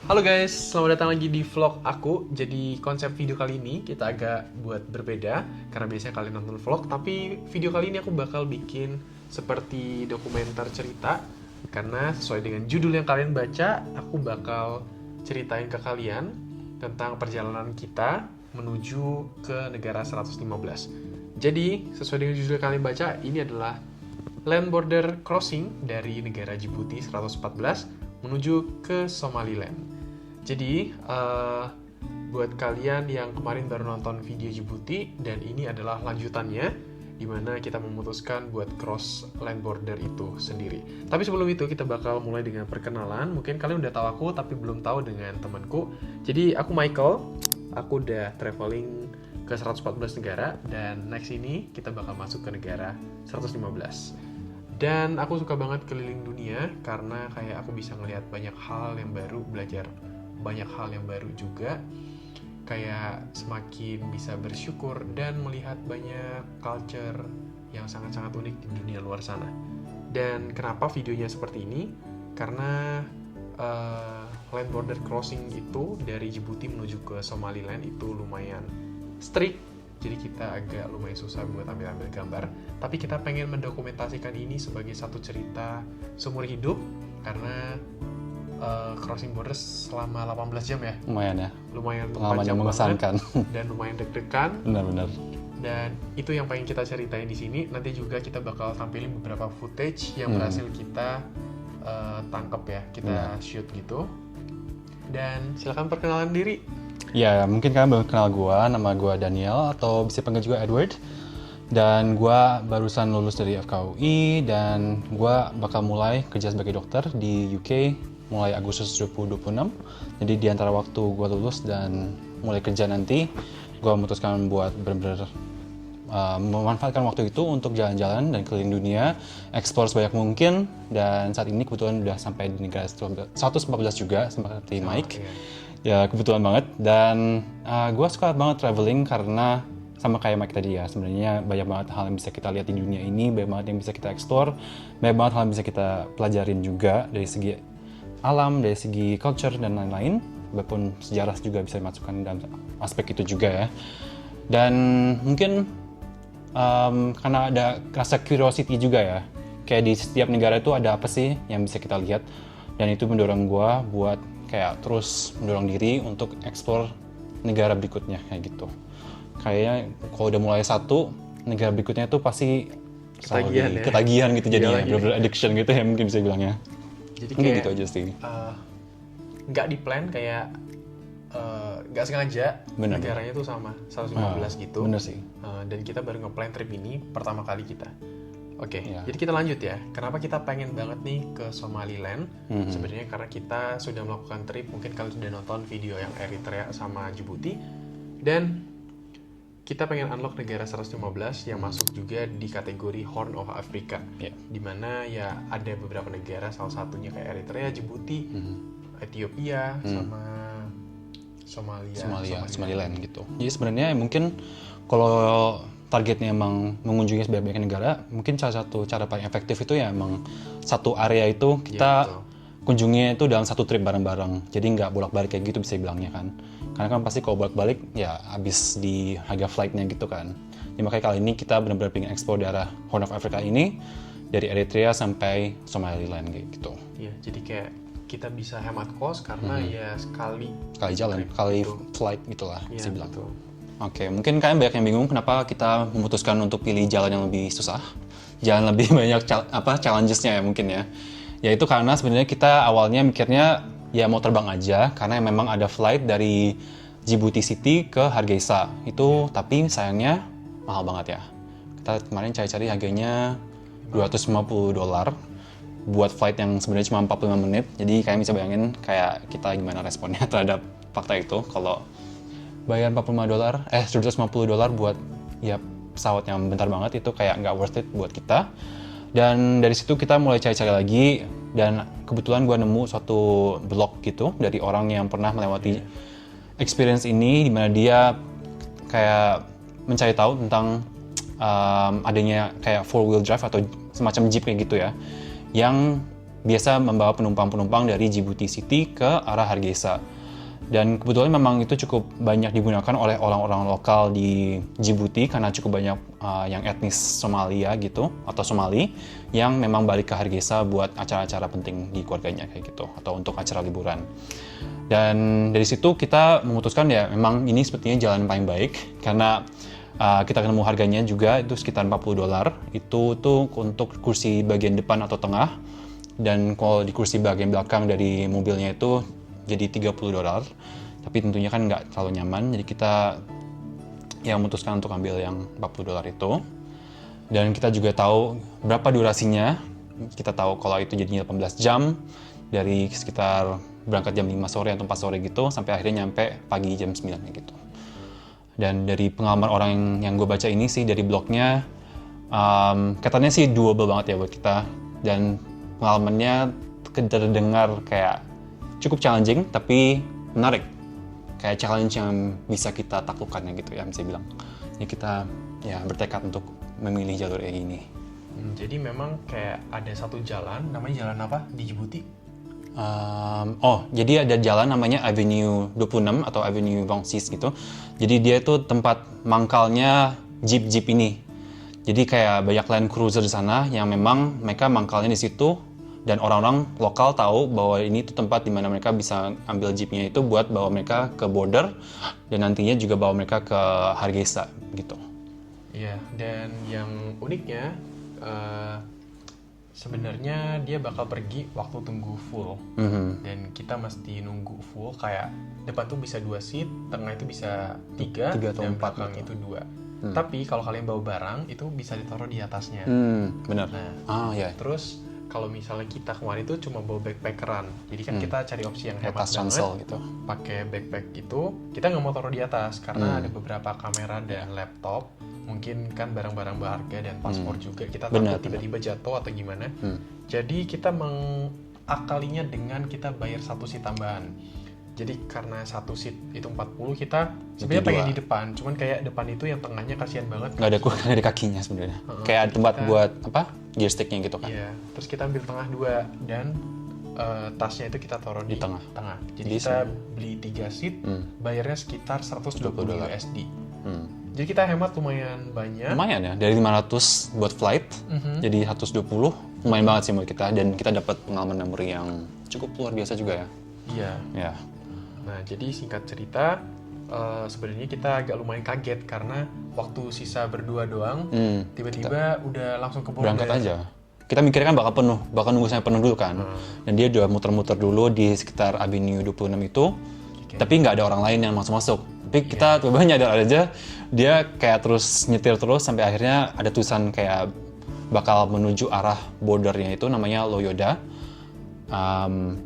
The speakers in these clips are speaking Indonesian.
Halo guys, selamat datang lagi di vlog aku. Jadi konsep video kali ini kita agak buat berbeda karena biasanya kalian nonton vlog, tapi video kali ini aku bakal bikin seperti dokumenter cerita. Karena sesuai dengan judul yang kalian baca, aku bakal ceritain ke kalian tentang perjalanan kita menuju ke negara 115. Jadi, sesuai dengan judul yang kalian baca, ini adalah land border crossing dari negara Djibouti 114 menuju ke Somaliland. Jadi, buat kalian yang kemarin baru nonton video Djibouti, dan ini adalah lanjutannya, di mana kita memutuskan buat cross land border itu sendiri. Tapi sebelum itu, kita bakal mulai dengan perkenalan. Mungkin kalian udah tahu aku, tapi belum tahu dengan temanku. Jadi, aku Michael. Aku udah traveling ke 114 negara, dan next ini kita bakal masuk ke negara 115. Dan aku suka banget keliling dunia karena kayak aku bisa ngelihat banyak hal yang baru, belajar banyak hal yang baru juga, kayak semakin bisa bersyukur dan melihat banyak culture yang sangat-sangat unik di dunia luar sana. Dan kenapa videonya seperti ini? Karena land border crossing itu dari Djibouti menuju ke Somaliland itu lumayan strict, jadi kita agak lumayan susah buat ambil-ambil gambar. Tapi kita pengen mendokumentasikan ini sebagai satu cerita seumur hidup, karena crossing borders selama 18 jam ya. Lumayan ya. Lumayan Pengalaman panjang yang mengesankan. banget dan lumayan deg-degan. Benar-benar. Dan itu yang pengen kita ceritain di sini. Nanti juga kita bakal tampilin beberapa footage yang berhasil kita tangkap ya. Kita shoot gitu. Dan silakan perkenalan diri. Ya, mungkin kalian belum kenal gue, nama gue Daniel, atau bisa panggil juga Edward. Dan gue barusan lulus dari FKUI, dan gue bakal mulai kerja sebagai dokter di UK mulai Agustus 2026. Jadi di antara waktu gue lulus dan mulai kerja nanti, gue memutuskan buat benar-benar memanfaatkan waktu itu untuk jalan-jalan dan keliling dunia, explore sebanyak mungkin. Dan saat ini kebetulan udah sampai di negara 114 juga, seperti Mike. Ya, kebetulan banget. Dan gue suka banget traveling karena sama kayak Mike tadi ya, sebenarnya banyak banget hal yang bisa kita lihat di dunia ini, banyak banget yang bisa kita explore, banyak banget hal yang bisa kita pelajarin juga dari segi alam, dari segi culture dan lain-lain, walaupun sejarah juga bisa dimasukkan dalam aspek itu juga ya. Dan mungkin karena ada rasa curiosity juga ya, kayak di setiap negara itu ada apa sih yang bisa kita lihat, dan itu mendorong gue buat kayak terus mendorong diri untuk explore negara berikutnya kayak gitu. Kayaknya kalau udah mulai satu, negara berikutnya tuh pasti ketagihan gitu jadinya, bener-bener addiction gitu ya mungkin bisa bilangnya. Jadi mungkin kayak gitu aja sih. Nggak di plan, kayak nggak sengaja. Bener, negaranya tuh sama 115 gitu. Bener sih. Dan kita baru nge-plan trip ini pertama kali kita. Oke, Ya. jadi kita lanjut ya. Kenapa kita pengen banget nih ke Somaliland? Sebenarnya karena kita sudah melakukan trip, mungkin kalian sudah nonton video yang Eritrea sama Djibouti, dan kita pengen unlock negara 115 yang masuk juga di kategori Horn of Africa. Dimana ya ada beberapa negara, salah satunya kayak Eritrea, Djibouti, Ethiopia, sama Somaliland gitu. Jadi sebenarnya mungkin kalau targetnya emang mengunjungi sebanyak negara, mungkin salah satu cara paling efektif itu ya emang satu area itu kita kunjungi itu dalam satu trip bareng-bareng. Jadi nggak bolak-balik kayak gitu bisa bilangnya kan. Karena kan pasti kalau bolak-balik ya habis di harga flightnya gitu kan. Ya, makanya kali ini kita benar-benar pengen explore daerah Horn of Africa ini dari Eritrea sampai Somaliland kayak gitu. Iya, jadi kayak kita bisa hemat kos karena ya sekali jalan, kali flight gitulah bisa bilang. Betul. Oke, mungkin kalian banyak yang bingung kenapa kita memutuskan untuk pilih jalan yang lebih susah, jalan lebih banyak challenges-nya ya mungkin ya. Yaitu karena sebenarnya kita awalnya mikirnya ya mau terbang aja, karena memang ada flight dari Djibouti City ke Hargeisa. Itu tapi sayangnya mahal banget ya. Kita kemarin cari-cari harganya $250 buat flight yang sebenarnya cuma 45 menit. Jadi kalian bisa bayangin kayak kita gimana responnya terhadap fakta itu kalau bayar $250 buat ya pesawat yang bentar banget, itu kayak nggak worth it buat kita. Dan dari situ kita mulai cari-cari lagi, dan kebetulan gue nemu suatu blog gitu dari orang yang pernah melewati experience ini, dimana dia kayak mencari tahu tentang adanya kayak 4-wheel drive atau semacam jeep kayak gitu ya, yang biasa membawa penumpang-penumpang dari Djibouti City ke arah Hargeisa. Dan kebetulan memang itu cukup banyak digunakan oleh orang-orang lokal di Djibouti karena cukup banyak yang etnis Somalia gitu atau Somali yang memang balik ke Hargeisa buat acara-acara penting di keluarganya kayak gitu atau untuk acara liburan. Dan dari situ kita memutuskan ya memang ini sepertinya jalan paling baik karena kita ketemu harganya juga itu sekitar $40. Itu tuh untuk kursi bagian depan atau tengah, dan kalau di kursi bagian belakang dari mobilnya itu jadi $30. Tapi tentunya kan nggak terlalu nyaman, jadi kita yang memutuskan untuk ambil yang $40 itu. Dan kita juga tahu berapa durasinya. Kita tahu kalau itu jadinya 18 jam dari sekitar berangkat jam 5 sore atau 4 sore gitu sampai akhirnya nyampe pagi jam 9 gitu. Dan dari pengalaman orang yang gue baca ini sih dari blognya, katanya sih doable banget ya buat kita. Dan pengalamannya terdengar kayak cukup challenging tapi menarik, kayak challenge yang bisa kita taklukkan gitu ya bisa bilang. Jadi kita ya bertekad untuk memilih jalur kayak gini. Jadi memang kayak ada satu jalan, namanya jalan apa di Djibouti? Jadi ada jalan namanya Avenue 26 atau Avenue Vangsis gitu. Jadi dia itu tempat mangkalnya jeep-jeep ini. Jadi kayak banyak Land Cruiser di sana yang memang mereka mangkalnya di situ. Dan orang-orang lokal tahu bahwa ini tuh tempat di mana mereka bisa ambil jeepnya itu buat bawa mereka ke border dan nantinya juga bawa mereka ke Hargeisa gitu. Iya, dan yang uniknya sebenarnya dia bakal pergi waktu tunggu full. Dan kita mesti nunggu full, kayak depan tuh bisa 2 seat, tengah itu bisa 3 atau dan 4 belakang gitu. itu 2. Tapi kalau kalian bawa barang itu bisa ditaruh di atasnya. Benar. Nah, Ya. terus kalau misalnya kita kemarin itu cuma bawa backpackeran, jadi kan kita cari opsi yang hemat Tas banget, ransel gitu. pakai backpack itu kita nggak mau taruh di atas karena ada beberapa kamera dan laptop, mungkin kan barang-barang berharga dan paspor juga, kita takut tiba-tiba jatuh atau gimana. Jadi kita mengakalinya dengan kita bayar 1 seat tambahan. Jadi karena 1 seat itu 40, kita sebenarnya pengen di depan, cuman kayak depan itu yang tengahnya kasihan banget. Nggak ada kakinya sebenarnya. Kayak ada tempat buat gear sticknya gitu kan. Iya, terus kita ambil tengah 2 dan tasnya itu kita taruh di tengah. Jadi kita beli 3 seat, bayarnya sekitar $120 USD. Jadi kita hemat lumayan banyak. Lumayan ya, dari 500 buat flight, jadi 120, lumayan banget sih buat kita. Dan kita dapat pengalaman memori yang cukup luar biasa juga ya. Iya. Ya. Nah, jadi singkat cerita, sebenarnya kita agak lumayan kaget karena waktu sisa berdua doang, tiba-tiba udah langsung ke border. Berangkat aja. Kita mikirnya kan bakal nunggu sampai penuh dulu kan. Dan dia udah muter-muter dulu di sekitar Avenue 26 itu, tapi nggak ada orang lain yang masuk-masuk. Tapi kita tiba-tiba nyadar aja, dia kayak terus nyetir terus sampai akhirnya ada tulisan kayak bakal menuju arah bordernya itu namanya Loyoda.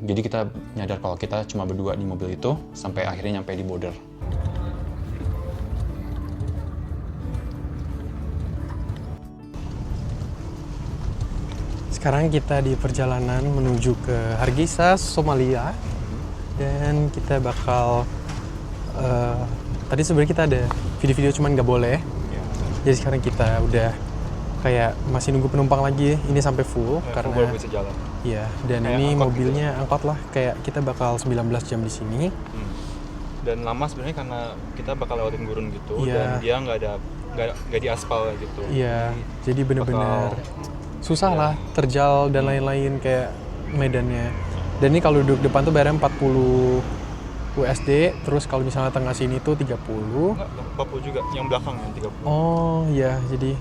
Jadi kita nyadar kalau kita cuma berdua di mobil itu sampai akhirnya nyampe di border. Sekarang kita di perjalanan menuju ke Hargeisa, Somalia, dan kita bakal tadi sebenarnya kita ada video-video cuman nggak boleh. Jadi sekarang kita udah kayak masih nunggu penumpang lagi. Ini sampai full karena baru bisa jalan. Iya, dan kayak ini mobilnya gitu. Angkot lah, kayak kita bakal 19 jam di sini. Dan lama sebenarnya karena kita bakal lewatin gurun gitu, dan dia nggak di aspal gitu. Iya, jadi bener-bener susah lah, terjal dan lain-lain kayak medannya. Dan ini kalau duduk depan tuh bayarnya 40 USD, terus kalau misalnya tengah sini tuh 30. Enggak, 40 juga, yang belakang yang 30. Oh iya, jadi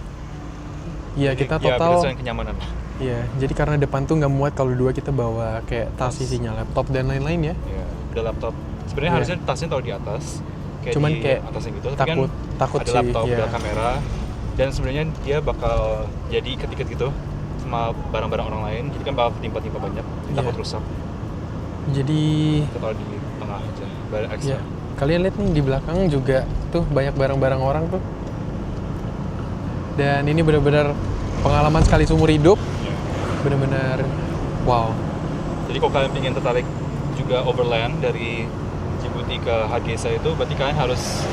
kita total berdasarkan kenyamanan. Iya, jadi karena depan tuh nggak muat kalau dua kita bawa kayak tas isinya laptop dan lain-lain ya. Iya, udah laptop. Sebenarnya harusnya tasnya taruh di atas. Cuman di kayak atasnya gitu, tapi takut ada sih, laptop, iya. ada kamera. Dan sebenarnya dia bakal jadi ikat-ikat gitu sama barang-barang orang lain. Jadi kan bakal timpa-timpa banyak, takut rusak. Jadi Kita taruh di tengah aja, barang ekstra. ya, kalian lihat nih di belakang juga tuh banyak barang-barang orang tuh. Dan ini benar-benar pengalaman sekali seumur hidup. Benar-benar wow. Jadi kalau kalian ingin tertarik juga overland dari Djibouti ke Hargeisa itu, berarti kalian harus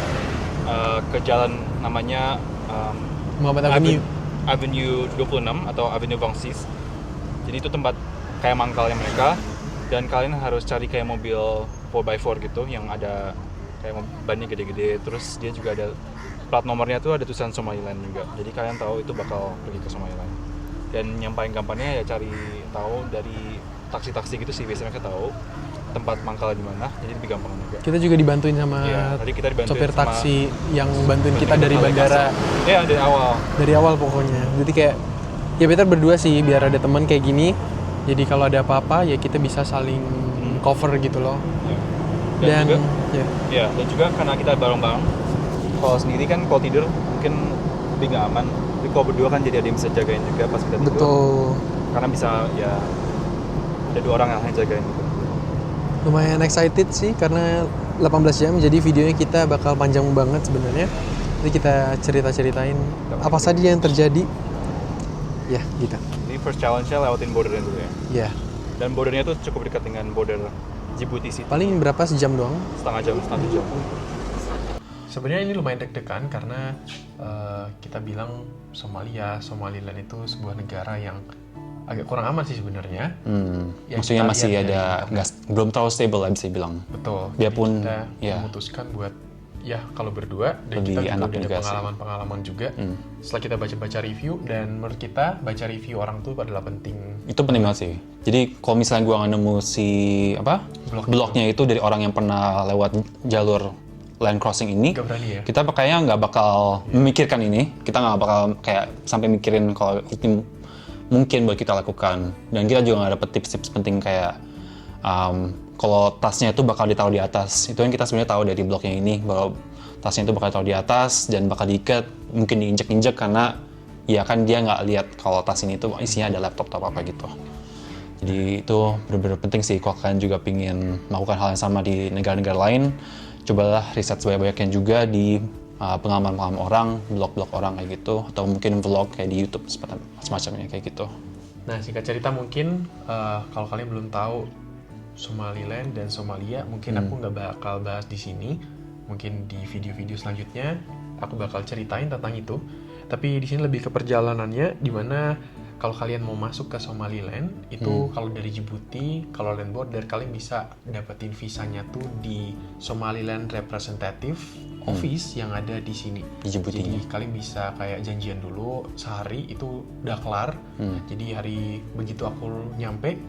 ke jalan namanya Muhammad Avenue. Avenue 26 atau Avenue Vangsis. Jadi itu tempat kayak mangkalnya mereka, dan kalian harus cari kayak mobil 4x4 gitu yang ada kayak bannya gede-gede, terus dia juga ada plat nomornya tuh ada tulisan Somaliland juga, jadi kalian tahu itu bakal pergi ke Somaliland. Dan yang paling gampangnya ya cari tahu dari taksi-taksi gitu sih, biasanya mereka tahu tempat mangkal di mana, jadi lebih gampang juga. Kita juga dibantuin sama Iya, tadi kita dibantuin sopir sama taksi yang bantuin kita dari bandara. Iya, dari awal. Dari awal pokoknya. Jadi kayak ya better berdua sih biar ada teman kayak gini. Jadi kalau ada apa-apa ya kita bisa saling cover gitu loh. Ya. Dan Dan juga, ya, dan juga karena kita bareng-bareng. Kalau sendiri kan kalau tidur mungkin lebih nggak aman. Tapi kalau berdua kan jadi ada yang bisa jagain juga pas kita tidur. betul. Karena bisa ya ada 2 orang yang jagain gitu. Lumayan excited sih karena 18 jam jadi videonya kita bakal panjang banget sebenarnya. Jadi kita cerita-ceritain apa saja yang terjadi. Ya, gitu. Jadi first challenge-nya lewatin bordernya dulu ya. Ya, Dan bordernya tuh cukup dekat dengan border Djibouti City. paling berapa sejam doang? Setengah jam. Sebenarnya ini lumayan deg-degan karena kita bilang Somaliland itu sebuah negara yang agak kurang aman sih sebenarnya. Yang Maksudnya kita masih lihat ada belum terlalu stable lah bisa bilang. Betul. Dia Jadi pun, kita ya. memutuskan buat ya kalau berdua dan Lebih kita juga enak udah ada juga sih. pengalaman-pengalaman juga. Setelah kita baca-baca review dan menurut kita baca review orang tuh adalah penting. Itu penting banget sih. Jadi kalau misalnya gue nggak nemu si blognya itu dari orang yang pernah lewat jalur land crossing ini, Gak berani ya. kita kayaknya nggak bakal memikirkan ini. Kita nggak bakal kayak sampai mikirin kalau itu mungkin buat kita lakukan. Dan kita juga nggak dapet tips-tips penting kayak kalau tasnya itu bakal ditaruh di atas. Itu yang kita sebenarnya tahu dari blognya ini, bahwa tasnya itu bakal ditaruh di atas dan bakal diikat, mungkin diinjek-injek karena ya kan dia nggak lihat kalau tas ini tuh isinya ada laptop atau apa gitu. Jadi itu benar-benar penting sih kalau kalian juga pingin melakukan hal yang sama di negara-negara lain. Cobalah riset sebanyak-banyaknya juga di pengalaman-pengalaman orang, blog-blog orang kayak gitu, atau mungkin vlog kayak di YouTube semacamnya kayak gitu. Nah, singkat cerita mungkin kalau kalian belum tahu Somaliland dan Somalia, mungkin aku nggak bakal bahas di sini. Mungkin di video-video selanjutnya aku bakal ceritain tentang itu. Tapi di sini lebih ke perjalanannya, dimana kalau kalian mau masuk ke Somaliland itu kalau dari Djibouti, kalau land border kalian bisa dapetin visanya tuh di Somaliland Representative Office yang ada di sini. Di Djibouti. Jadi kalian bisa kayak janjian dulu sehari itu udah kelar. Jadi hari begitu aku nyampe,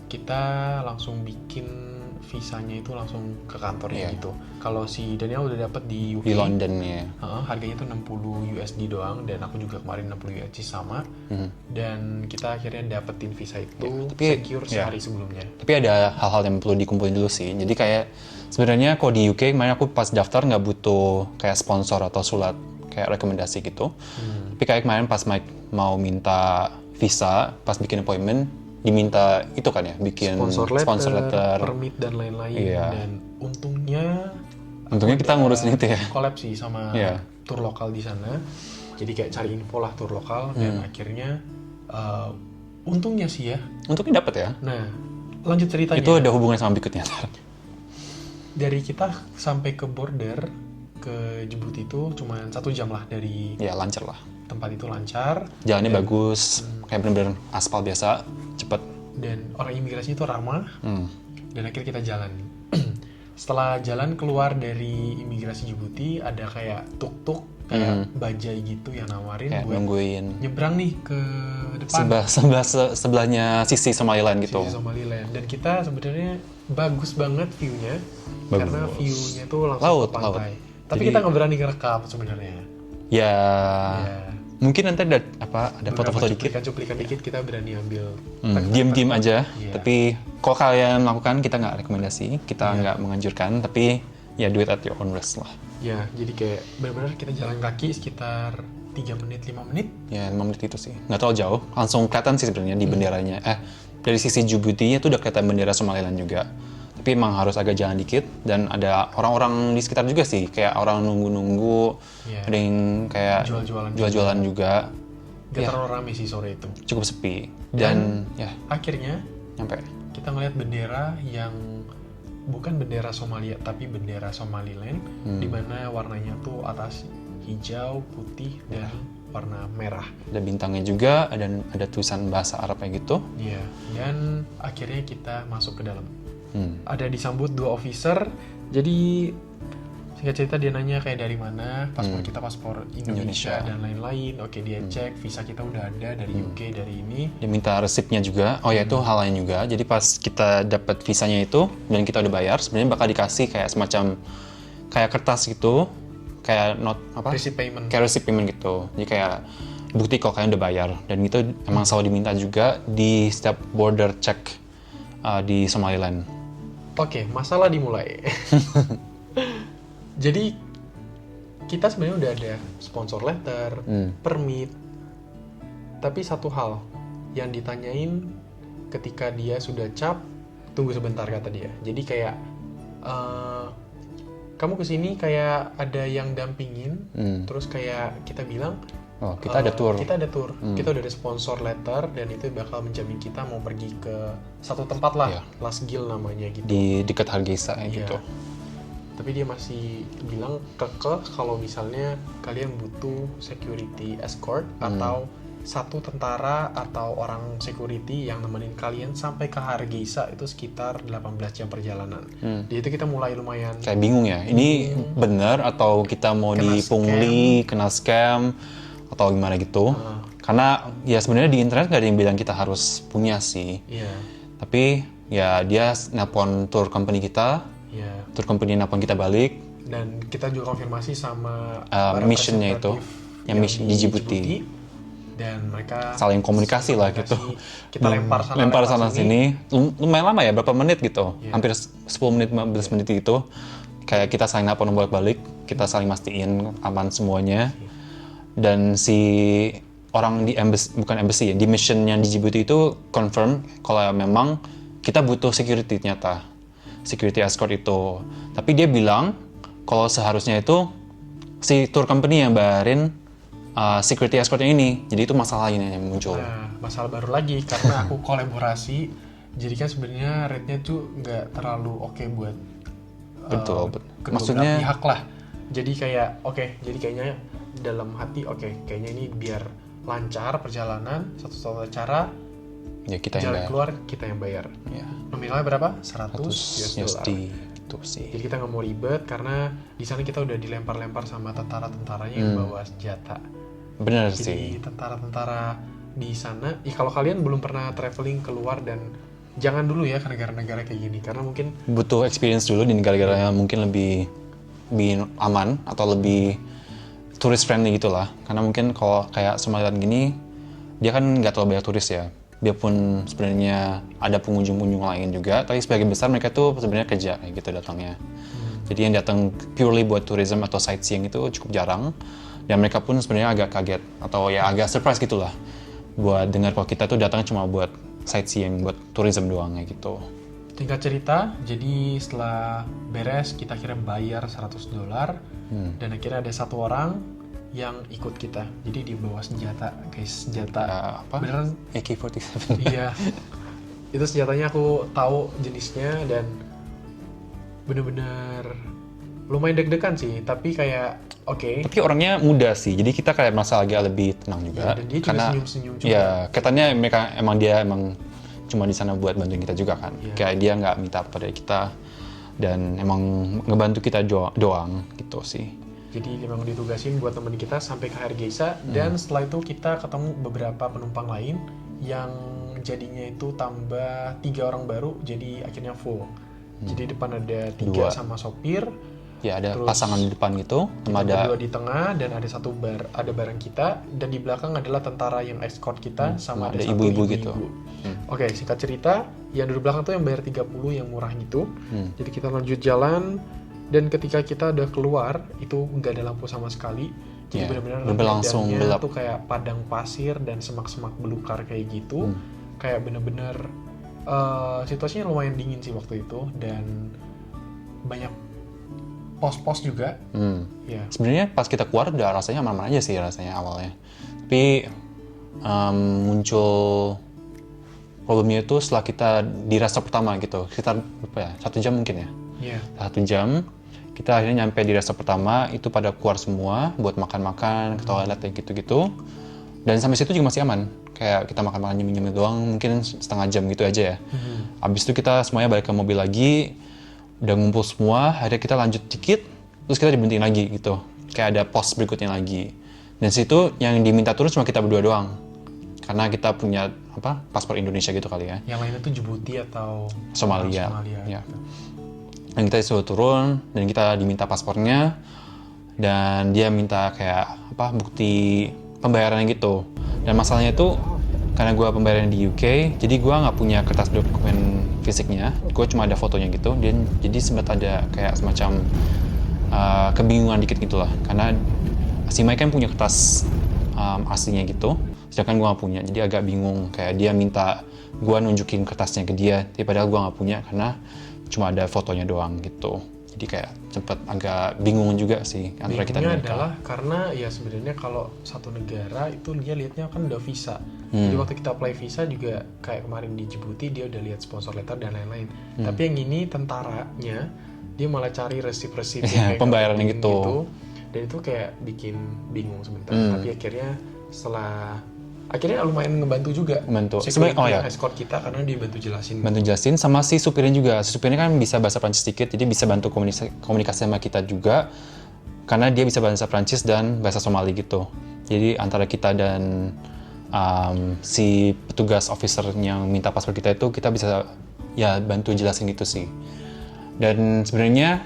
kita langsung bikin visanya itu langsung ke kantornya gitu. Kalau si Daniel udah dapet di UK, Di London ya. harganya tuh 60 USD doang, dan aku juga kemarin 60 USD sama. Dan kita akhirnya dapetin visa itu secure sehari sebelumnya. Tapi ada hal-hal yang perlu dikumpulin dulu sih. Jadi kayak sebenarnya kalau di UK kemarin aku pas daftar nggak butuh kayak sponsor atau surat kayak rekomendasi gitu. Tapi kayak kemarin pas Mike mau minta visa, pas bikin appointment diminta itu kan ya, bikin sponsor letter, permit dan lain-lain. Dan untungnya kita ngurusin itu ya. Collab sih sama tour lokal di sana. Jadi kayak cari info lah tour lokal dan akhirnya untungnya sih ya. Untungnya dapet ya. Nah, lanjut ceritanya. Itu ada hubungan sama berikutnya. Dari kita sampai ke border ke Djibouti itu cuma 1 jam lah dari lancar lah. tempat itu, lancar. Jalannya bagus, kayak bener-bener aspal biasa, cepet. Dan orang imigrasi itu ramah. Dan akhirnya kita jalan. Setelah jalan keluar dari imigrasi Djibouti, ada kayak tuk-tuk, kayak bajai gitu yang nawarin kayak buat nungguin nyebrang nih ke depan. Sebelahnya sisi Somaliland gitu. Sisi Somaliland. Dan kita sebenarnya bagus banget view-nya. Karena view-nya tuh langsung ke pantai. Tapi kita nggak berani ngerekam sebenarnya. Ya. Mungkin nanti ada foto-foto dikit. Cuplikan dikit kita berani ambil. Diam-diam aja. Tapi kalau kalian melakukan, kita nggak rekomendasi, kita nggak menganjurkan. Tapi ya do it at your own risk lah. Ya, jadi kayak benar-benar kita jalan kaki sekitar 3 menit, 5 menit. Ya 5 menit itu sih. Nggak terlalu jauh. Langsung kelihatan sih sebenarnya di benderanya. Dari sisi Djibouti-nya tuh udah kelihatan bendera Somaliland juga. Tapi emang harus agak jalan dikit, dan ada orang-orang di sekitar juga sih, kayak orang nunggu-nunggu, ada yang kayak jual-jualan juga. Gak terlalu rame sih sore itu. Cukup sepi. Dan akhirnya nyampe. Kita ngeliat bendera yang bukan bendera Somalia, tapi bendera Somaliland, di mana warnanya tuh atas hijau, putih, dan warna merah. Ada bintangnya juga, dan ada tulisan bahasa Arab kayak gitu. Iya, dan akhirnya kita masuk ke dalam. Ada disambut 2 officer, jadi singkat cerita dia nanya kayak dari mana, paspor kita paspor Indonesia dan lain-lain. Oke, dia cek visa kita udah ada dari UK, dari ini. Dia minta resipnya juga. Oh ya, itu hal lain juga. Jadi pas kita dapat visanya itu dan kita udah bayar, sebenarnya bakal dikasih kayak semacam kayak kertas gitu, kayak Receipt payment. kayak receipt payment gitu. Jadi kayak bukti kalau kalian udah bayar. Dan itu emang selalu diminta juga di setiap border check di Somaliland. Oke, masalah dimulai. Jadi kita sebenarnya udah ada sponsor letter, permit, tapi satu hal yang ditanyain ketika dia sudah cap, tunggu sebentar kata dia. Jadi kayak kamu kesini kayak ada yang dampingin, terus kayak kita bilang, oh kita ada tour. Kita ada tour, kita udah ada sponsor letter dan itu bakal menjamin kita mau pergi ke satu tempat lah, Las Gil namanya gitu. Di dekat Hargeisa Iya. gitu. Tapi dia masih bilang kekeh kalau misalnya kalian butuh security escort atau satu tentara atau orang security yang nemenin kalian sampai ke Hargeisa itu sekitar 18 jam perjalanan. Di itu kita mulai lumayan Kayak bingung ya, ini bener atau kita mau Kena dipungli, kena scam, atau gimana gitu. Karena ya sebenarnya di internet gak ada yang bilang kita harus punya sih. Iya. Tapi ya dia nelpon tour company kita, Iya. tour company nelpon kita balik, Dan kita juga konfirmasi sama missionnya itu, yang mission di Djibouti. Dan mereka saling komunikasi lah gitu. Kita lempar sana sini. Lumayan lama ya, berapa menit gitu. Hampir 10 menit, 15 menit gitu. Kayak kita saling nelpon bolak-balik, kita saling mastiin aman semuanya. Dan si orang di embassy, bukan embassy ya, di mission yang di Djibouti itu confirm kalau memang kita butuh security ternyata. Security escort itu. Tapi dia bilang kalau seharusnya itu si tour company yang bayarin security escort ini. Jadi itu masalah lain yang muncul. Nah, masalah baru lagi karena aku kolaborasi. Jadi kan sebenarnya rate-nya tuh nggak terlalu oke buat Betul. kedua Maksudnya belah pihak lah. Jadi kayak jadi kayaknya dalam hati kayaknya ini biar lancar perjalanan, satu-satunya cara ya kita yang jalan bayar. keluar kita yang bayar. Ya. Nominalnya berapa? 100 USD US$. itu sih. Jadi kita nggak mau ribet karena di sana kita udah dilempar-lempar sama tentara-tentaranya yang bawa senjata. Bener Jadi sih. tentara-tentara di sana, kalau kalian belum pernah traveling keluar dan jangan dulu ya ke negara-negara kayak gini karena mungkin Butuh experience dulu di negara-negara yang mungkin lebih aman atau lebih tourist friendly gitulah. Karena mungkin kalau kayak Somaliland gini, dia kan nggak terlalu banyak turis ya. Biarpun sebenarnya ada pengunjung-pengunjung lain juga, tapi sebagian besar mereka tuh sebenarnya kerja kayak gitu datangnya. Jadi yang datang purely buat tourism atau sightseeing itu cukup jarang. Dan mereka pun sebenarnya agak kaget atau ya agak surprise gitulah buat dengar kalau kita tuh datang cuma buat sightseeing, buat tourism doang kayak gitu. tingkat cerita, jadi setelah beres kita akhirnya bayar $100 dan akhirnya ada satu orang yang ikut kita. Jadi dia bawa senjata, guys, senjata Apa? beneran AK-47. iya. Itu senjatanya aku tahu jenisnya dan bener-bener lumayan deg-degan sih, tapi kayak oke. Tapi orangnya muda sih, jadi kita kayak merasa agak lebih tenang juga. Ya, dan dia juga karena senyum-senyum juga. ya katanya dia emang cuma di sana buat bantuin kita juga kan. Iya. Kayak dia nggak minta apa dari kita dan emang ngebantu kita doang gitu sih. Jadi memang ditugasin buat temen kita sampai ke Hargeisa dan setelah itu kita ketemu beberapa penumpang lain yang jadinya itu tambah 3 orang baru, jadi akhirnya full. Jadi depan ada 3 Dua. sama sopir. Ya ada Terus pasangan di depan gitu, sama Kita ada berdua di tengah dan ada satu ada barang kita dan di belakang adalah tentara yang escort kita sama ada ada satu ibu-ibu gitu. Oke, singkat cerita, yang di belakang tuh yang bayar 30 yang murah gitu. Jadi kita lanjut jalan dan ketika kita udah keluar itu nggak ada lampu sama sekali. Jadi Ya, benar-benar bener-bener langsung medannya gelap. tuh kayak padang pasir dan semak-semak belukar kayak gitu. Kayak bener-bener situasinya lumayan dingin sih waktu itu dan banyak pos-pos juga. Ya. Sebenarnya pas kita keluar udah rasanya aman-aman aja sih rasanya awalnya. Tapi muncul problemnya itu setelah kita di rest stop pertama gitu, sekitar berapa ya? 1 jam mungkin ya. Iya. 1 jam Kita akhirnya nyampe di resto pertama, itu pada keluar semua buat makan-makan, ke toilet kayak gitu-gitu. Dan sampai situ juga masih aman. Kayak kita makan-makan nyemil-nyemil doang, mungkin setengah jam gitu aja ya. Abis itu kita semuanya balik ke mobil lagi, udah ngumpul semua, akhirnya kita lanjut dikit, terus kita diberhentiin lagi gitu. Kayak ada pos berikutnya lagi. Dan situ yang diminta turun cuma kita berdua doang. Karena kita punya paspor Indonesia gitu kali ya. Yang lainnya tuh Djibouti atau Somalia. Ya. gitu. Dan kita disuruh turun dan kita diminta paspornya dan dia minta kayak bukti pembayarannya gitu. Dan masalahnya itu karena gue pembayaran di UK, jadi gue nggak punya kertas dokumen fisiknya, gue cuma ada fotonya gitu. Dan jadi sempat ada kayak semacam kebingungan dikit gitu lah, karena si Mike kan punya kertas aslinya gitu, sedangkan gue nggak punya. Jadi agak bingung, kayak dia minta gue nunjukin kertasnya ke dia, tapi padahal gue nggak punya karena cuma ada fotonya doang gitu. Jadi kayak cepet agak bingung juga sih antara kita dan Bingungnya mereka. adalah karena ya sebenarnya kalau satu negara itu dia lihatnya kan udah visa. Jadi waktu kita apply visa juga kayak kemarin di Djibouti dia udah lihat sponsor letter dan lain-lain. Tapi yang ini tentaranya dia malah cari resip-resip Iya, pembayarannya gitu. Dan itu kayak bikin bingung sebentar. Tapi akhirnya lumayan ngebantu juga. Membantu. Sebenarnya escort kita karena dia bantu jelasin Sama si supirnya juga. Si supirnya kan bisa bahasa Prancis sedikit, jadi bisa bantu komunikasi sama kita juga karena dia bisa bahasa Prancis dan bahasa Somali gitu. Jadi antara kita dan si petugas officer yang minta paspor kita itu, kita bisa ya bantu jelasin gitu sih. Dan sebenarnya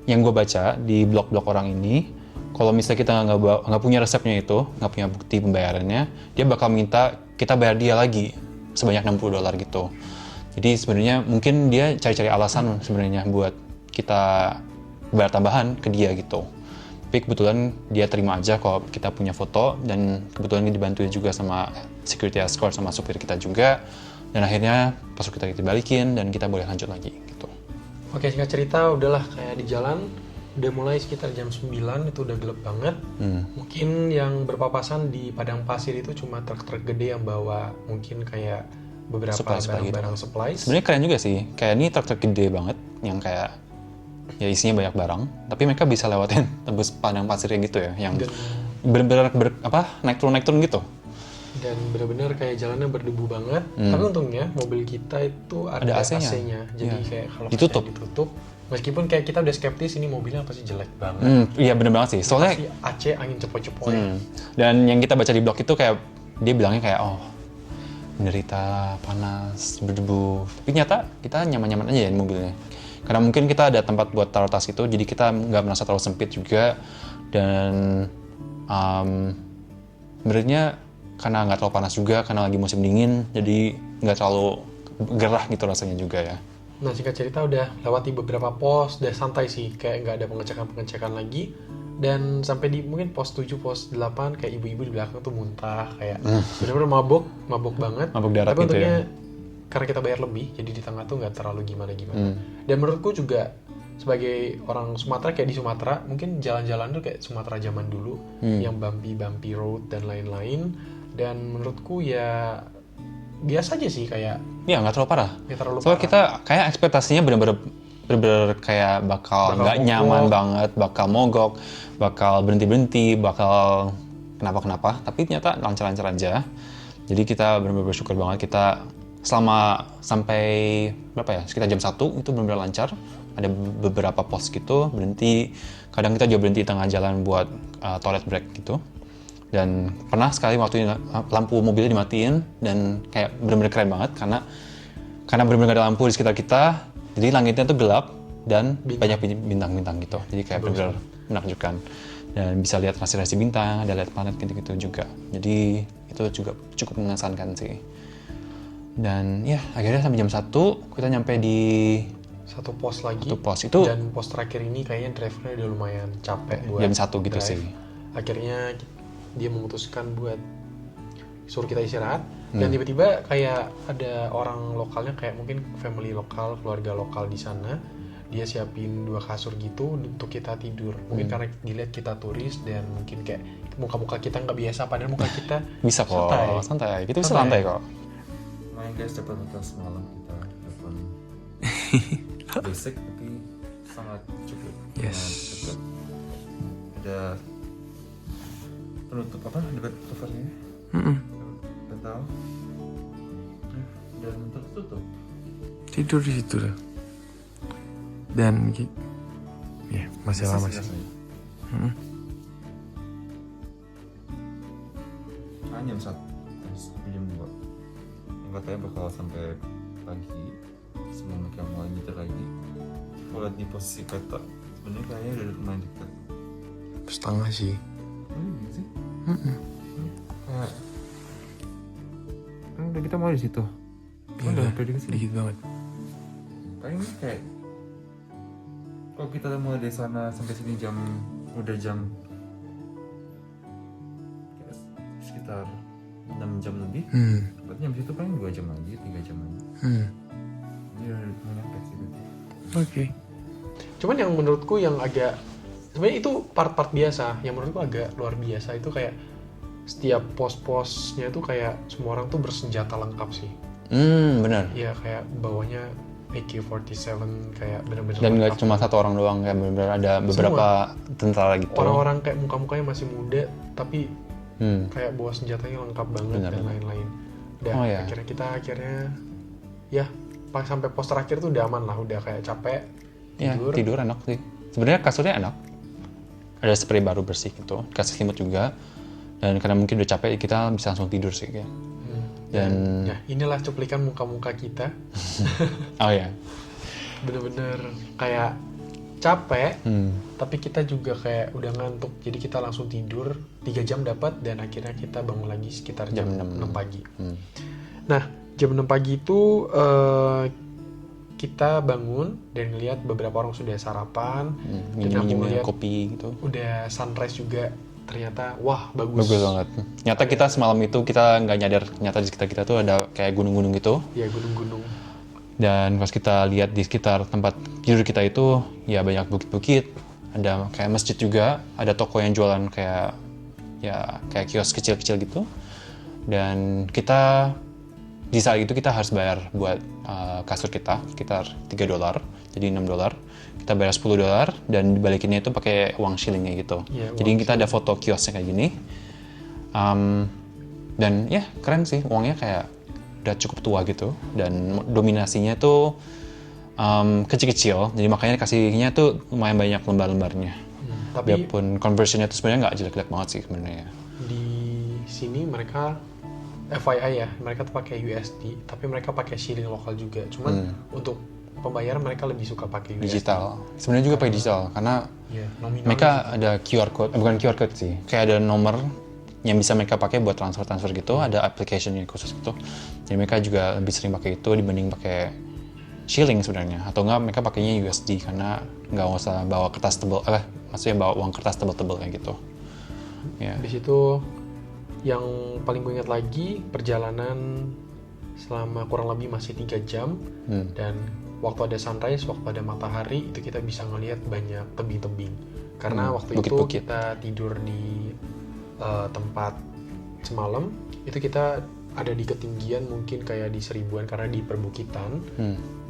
yang gue baca di blog-blog orang ini, kalau misalnya kita nggak punya resepnya itu, nggak punya bukti pembayarannya, dia bakal minta kita bayar dia lagi sebanyak $60 gitu. Jadi sebenarnya mungkin dia cari-cari alasan sebenarnya buat kita bayar tambahan ke dia gitu. Tapi kebetulan dia terima aja kalau kita punya foto, dan kebetulan dia dibantuin juga sama security escort sama supir kita juga. Dan akhirnya paspor kita dibalikin dan kita boleh lanjut lagi gitu. Oke, singkat cerita udahlah kayak di jalan udah mulai sekitar jam 9 itu udah gelap banget. Mungkin yang berpapasan di padang pasir itu cuma truk-truk gede yang bawa mungkin kayak beberapa barang-barang supply. Sebenarnya keren juga sih. Kayak ini truk-truk gede banget yang kayak ya isinya banyak barang, tapi mereka bisa lewatin tembus padang pasirnya gitu ya, yang bener-bener naik turun gitu. Dan benar-benar kayak jalannya berdebu banget. Tapi untungnya mobil kita itu ada AC-nya. Jadi kayak kalau ditutup, meskipun kayak kita udah skeptis ini mobilnya pasti jelek banget. Iya bener banget sih. Soalnya pasti AC angin cepoi-cepoi. Dan yang kita baca di blog itu kayak dia bilangnya kayak menderita panas, berdebu. Tapi nyata kita nyaman-nyaman aja ya di mobilnya. Karena mungkin kita ada tempat buat taruh tas itu, jadi kita nggak merasa terlalu sempit juga. Dan menurutnya karena nggak terlalu panas juga, karena lagi musim dingin, jadi nggak terlalu gerah gitu rasanya juga ya. Nah singkat cerita udah lewati beberapa pos, udah santai sih, kayak nggak ada pengecekan lagi. Dan sampai di mungkin pos 7, pos 8 kayak ibu-ibu di belakang tuh muntah, kayak bener-bener mabok banget. Mabok darat tapi gitu untungnya, ya. karena kita bayar lebih, jadi di tengah tuh nggak terlalu gimana-gimana. Dan menurutku juga sebagai orang Sumatera, kayak di Sumatera mungkin jalan-jalan tuh kayak Sumatera zaman dulu, yang bumpy road dan lain-lain. Dan menurutku ya biasa aja sih, kayak ya nggak terlalu parah. Soalnya kita kayak ekspektasinya bener-bener kayak bakal nggak nyaman banget, bakal mogok, bakal berhenti, bakal kenapa-kenapa. Tapi ternyata lancar-lancar aja. Jadi kita bener-bener bersyukur banget, kita selama sampai sekitar jam 1 itu benar-benar lancar. Ada beberapa pos gitu berhenti, kadang kita juga berhenti tengah jalan buat toilet break gitu. Dan pernah sekali waktu lampu mobilnya dimatiin, dan kayak benar-benar keren banget karena benar-benar gak ada lampu di sekitar kita, jadi langitnya tuh gelap dan banyak bintang-bintang gitu. Jadi kayak benar-benar menakjubkan, dan bisa lihat rasi-rasi bintang, ada lihat planet gitu-gitu juga. Jadi itu juga cukup mengesankan sih. Dan ya akhirnya sampai jam 1 kita nyampe di satu pos lagi. Itu dan pos terakhir ini kayaknya drivernya udah lumayan capek buat jam 1 gitu drive. sih. Akhirnya dia memutuskan buat suruh kita istirahat. Dan tiba-tiba kayak ada orang lokalnya, kayak mungkin family lokal, keluarga lokal di sana. Dia siapin 2 kasur gitu untuk kita tidur. Mungkin karena dilihat kita turis dan mungkin kayak muka-muka kita nggak biasa, padahal muka kita bisa kok, santai. Kita bisa santai kok. Main guys, dapat atas malam kita telepon basic, tapi sangat cukup. Yes. Cukup. Ada penutup apa? Dekat covernya. Tahu. Dan tertutup. Tidur di situ dah. Dan ya masih lama sih. Hanya jam 2. Yang katanya bakal sampai pagi sebelum mereka mulai nyetir lagi. Kalau di posisi peta sebenarnya kayaknya udah lumayan dekat. Setengah sih. Gitu sih. Kayak kan udah kita mau di situ. Kan udah hampir dikit sih. Dikit banget. Paling kayak kalau kita mulai dari sana sampai sini udah jam sekitar 6 jam lebih. Berarti jam situ paling 2 jam lagi, 3 jam lagi. Jadi udah nyampe sih berarti. Oke. Cuman yang menurutku yang agak sebenarnya itu part-part biasa, yang menurutku agak luar biasa itu kayak setiap pos-posnya itu kayak semua orang tuh bersenjata lengkap sih. Benar. Iya, kayak bawahnya AK-47 kayak bener-bener Dan nggak lengkap. cuma satu orang doang, kayak benar-benar ada beberapa tentara gitu. Orang-orang kayak muka-mukanya masih muda tapi kayak bawa senjatanya lengkap banget Benar, dan benar. lain-lain. Dan Oh, ya. akhirnya kita ya pas sampai pos terakhir tuh udah aman lah, udah kayak capek Ya, tidur. tidur enak sih. Sebenarnya kasurnya enak. Ada spray baru bersih gitu, kasih selimut juga. Dan karena mungkin udah capek, kita bisa langsung tidur sih kayak. Dan Ya, inilah cuplikan muka-muka kita. oh ya, Bener-bener kayak capek, hmm. tapi kita juga kayak udah ngantuk. Jadi kita langsung tidur 3 jam dapat dan akhirnya kita bangun lagi sekitar jam 6 pagi. Nah, jam 6 pagi itu kita bangun dan ngeliat beberapa orang sudah sarapan, dan aku minum ngeliat kopi gitu. udah sunrise juga. Ternyata wah bagus. Bagus banget. Nyata kita semalam itu kita nggak nyadar, nyata di sekitar kita tuh ada kayak gunung-gunung gitu. Ya, gunung-gunung. Dan pas kita lihat di sekitar tempat tidur kita itu, ya banyak bukit-bukit. Ada kayak masjid juga, ada toko yang jualan kayak kios kecil-kecil gitu. Dan kita di saat itu kita harus bayar buat kasur kita sekitar $3, jadi $6. Kita bayar $10 dan dibalikinnya itu pakai uang shillingnya gitu. Iya, Jadi kita ada foto kiosnya kayak gini. Dan ya keren sih, uangnya kayak udah cukup tua gitu. Dan dominasinya tuh kecil-kecil, jadi makanya kasihnya tuh lumayan banyak lembar-lembarnya. Tapi Biarpun conversionnya tuh sebenarnya nggak jelek-jelek banget sih sebenarnya. di sini mereka FYI ya, mereka tuh pakai USD, tapi mereka pakai shilling lokal juga. Cuman untuk pembayaran mereka lebih suka pakai USD. Digital. Sebenarnya juga pakai digital karena Ya, nominalnya mereka ada QR code, bukan QR code sih, kayak ada nomor yang bisa mereka pakai buat transfer gitu, ada application yang khusus gitu. Jadi mereka juga lebih sering pakai itu dibanding pakai shilling sebenarnya. Atau enggak mereka pakainya USD karena nggak usah bawa kertas tebal, maksudnya bawa uang kertas tebal-tebal kayak gitu. Ya. Di situ yang paling gue ingat lagi perjalanan selama kurang lebih masih 3 jam dan waktu ada sunrise, waktu ada matahari itu kita bisa ngelihat banyak tebing-tebing karena waktu bukit-bukit. itu kita tidur di tempat semalam itu kita ada di ketinggian mungkin kayak di 1000-an karena di perbukitan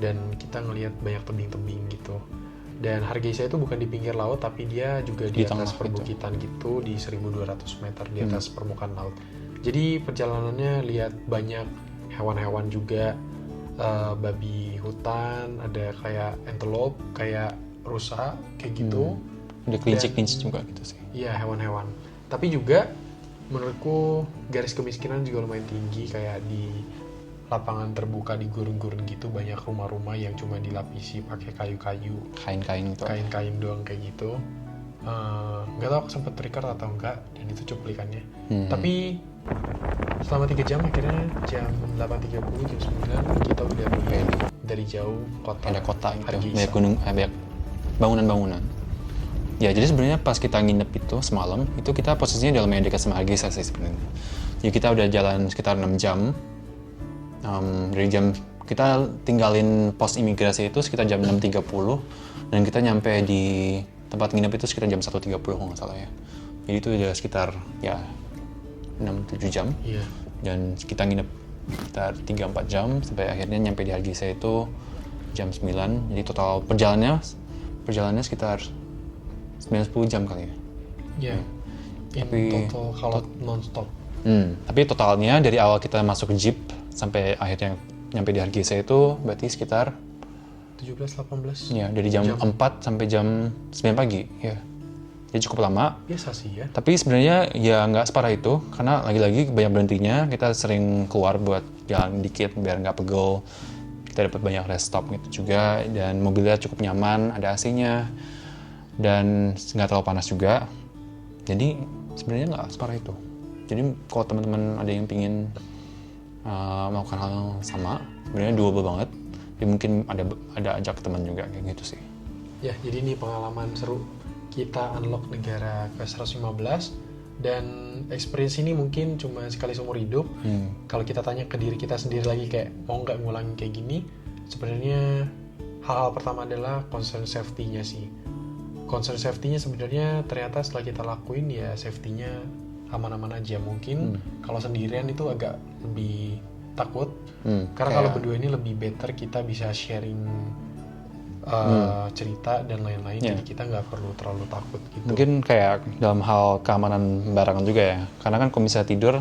dan kita ngelihat banyak tebing-tebing gitu. Dan Hargeisa itu bukan di pinggir laut tapi dia juga di Di atas tengah perbukitan gitu di 1200 meter di atas permukaan laut. Jadi perjalanannya lihat banyak hewan-hewan juga, babi hutan, ada kayak antelope, kayak rusa kayak gitu. Ada kelinci-kelinci juga gitu sih. Iya, hewan-hewan. Tapi juga menurutku garis kemiskinan juga lumayan tinggi kayak di lapangan terbuka di gurun-gurun gitu banyak rumah-rumah yang cuma dilapisi pakai kayu-kayu, Kain-kain gitu. kain-kain doang kayak gitu. Nggak tahu aku sempet record atau enggak dan itu cuplikannya. Tapi selama 3 jam akhirnya jam 8.30 jam 9 kita udah melihat dari jauh kota. Ada kota gitu, Hargeisa. banyak gunung, banyak bangunan-bangunan. Ya jadi sebenarnya pas kita nginep itu semalam, itu kita posisinya udah lumayan dekat sama Hargeisa sih sebenarnya. Jadi kita udah jalan sekitar 6 jam. Dari jam kita tinggalin pos imigrasi itu sekitar jam 6.30 dan kita nyampe di tempat nginep itu sekitar jam 1.30 kalau nggak salah ya. Jadi itu udah sekitar ya 6-7 jam. Iya. Dan kita nginep sekitar 3-4 jam sampai akhirnya nyampe di Hargeisa itu jam 9. Jadi total perjalanannya perjalanannya sekitar 9-10 jam kali ya. Ya. Tapi Total kalau non-stop. Tapi totalnya dari awal kita masuk ke jeep sampai akhirnya nyampe di Hargeisa itu berarti sekitar 17-18. ya dari jam 4 sampai jam 9 pagi ya. Jadi cukup lama. Biasa sih ya. Tapi sebenarnya ya nggak separah itu karena lagi-lagi banyak berhentinya. Kita sering keluar buat jalan dikit biar nggak pegel. Kita dapat banyak rest stop gitu juga dan mobilnya cukup nyaman, ada AC-nya dan nggak terlalu panas juga. Jadi sebenarnya nggak separah itu. Jadi kalau teman-teman ada yang pingin melakukan hal yang sama, sebenarnya doable banget. Jadi mungkin ada ajak teman juga kayak gitu sih. Ya, jadi ini pengalaman seru. Kita unlock negara ke 115 dan experience ini mungkin cuma sekali seumur hidup. Kalau kita tanya ke diri kita sendiri lagi kayak mau nggak ngulangin kayak gini, sebenarnya hal-hal pertama adalah concern safety-nya sih. Concern safety-nya sebenarnya ternyata setelah kita lakuin ya safety-nya aman-aman aja. Mungkin kalau sendirian itu agak lebih takut karena kalau berdua ini lebih better kita bisa sharing cerita dan lain-lain, jadi kita nggak perlu terlalu takut gitu. Mungkin kayak dalam hal keamanan barangan juga ya, karena kan kalau misalnya tidur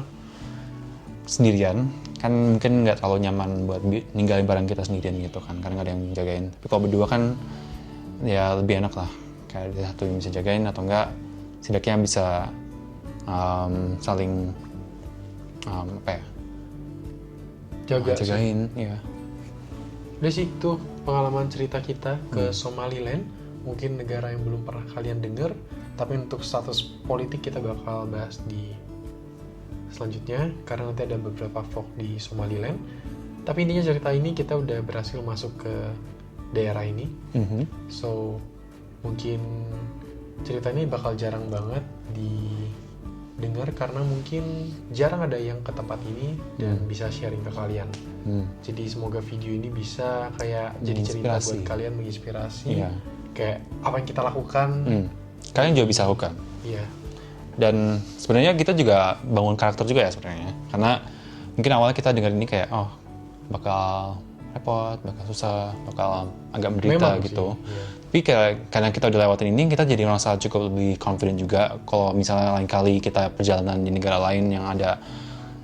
sendirian kan mungkin nggak terlalu nyaman buat ninggalin barang kita sendirian gitu kan, karena nggak ada yang jagain. Tapi kalau berdua kan ya lebih enak lah, kayak ada satu yang bisa jagain atau enggak setidaknya bisa saling jagain ya. Udah sih, itu pengalaman cerita kita ke Somaliland. Mungkin negara yang belum pernah kalian dengar, tapi untuk status politik kita bakal bahas di selanjutnya, karena nanti ada beberapa vlog di Somaliland. Tapi intinya cerita ini kita udah berhasil masuk ke daerah ini. So, mungkin cerita ini bakal jarang banget didengar karena mungkin jarang ada yang ke tempat ini dan bisa sharing ke kalian. Jadi semoga video ini bisa kayak jadi cerita buat kalian, menginspirasi. Kayak apa yang kita lakukan, kalian juga bisa lakukan. Iya. Dan sebenarnya kita juga bangun karakter juga ya sebenarnya. Karena mungkin awalnya kita dengar ini kayak bakal repot, bakal susah, bakal agak menderita gitu. Tapi karena kita udah lewatin ini, kita jadi merasa cukup lebih confident juga. Kalau misalnya lain kali kita perjalanan di negara lain yang ada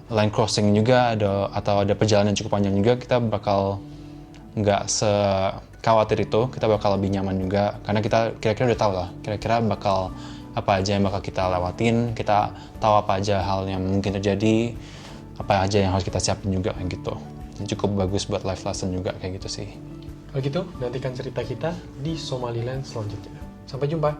line crossing juga atau ada perjalanan cukup panjang juga, kita bakal nggak sekhawatir itu, kita bakal lebih nyaman juga karena kita kira-kira udah tahu lah kira-kira bakal apa aja yang bakal kita lewatin, kita tahu apa aja hal yang mungkin terjadi, apa aja yang harus kita siapin juga kayak gitu. Cukup bagus buat life lesson juga kayak gitu sih. Kalau gitu, nantikan cerita kita di Somaliland selanjutnya. Sampai jumpa.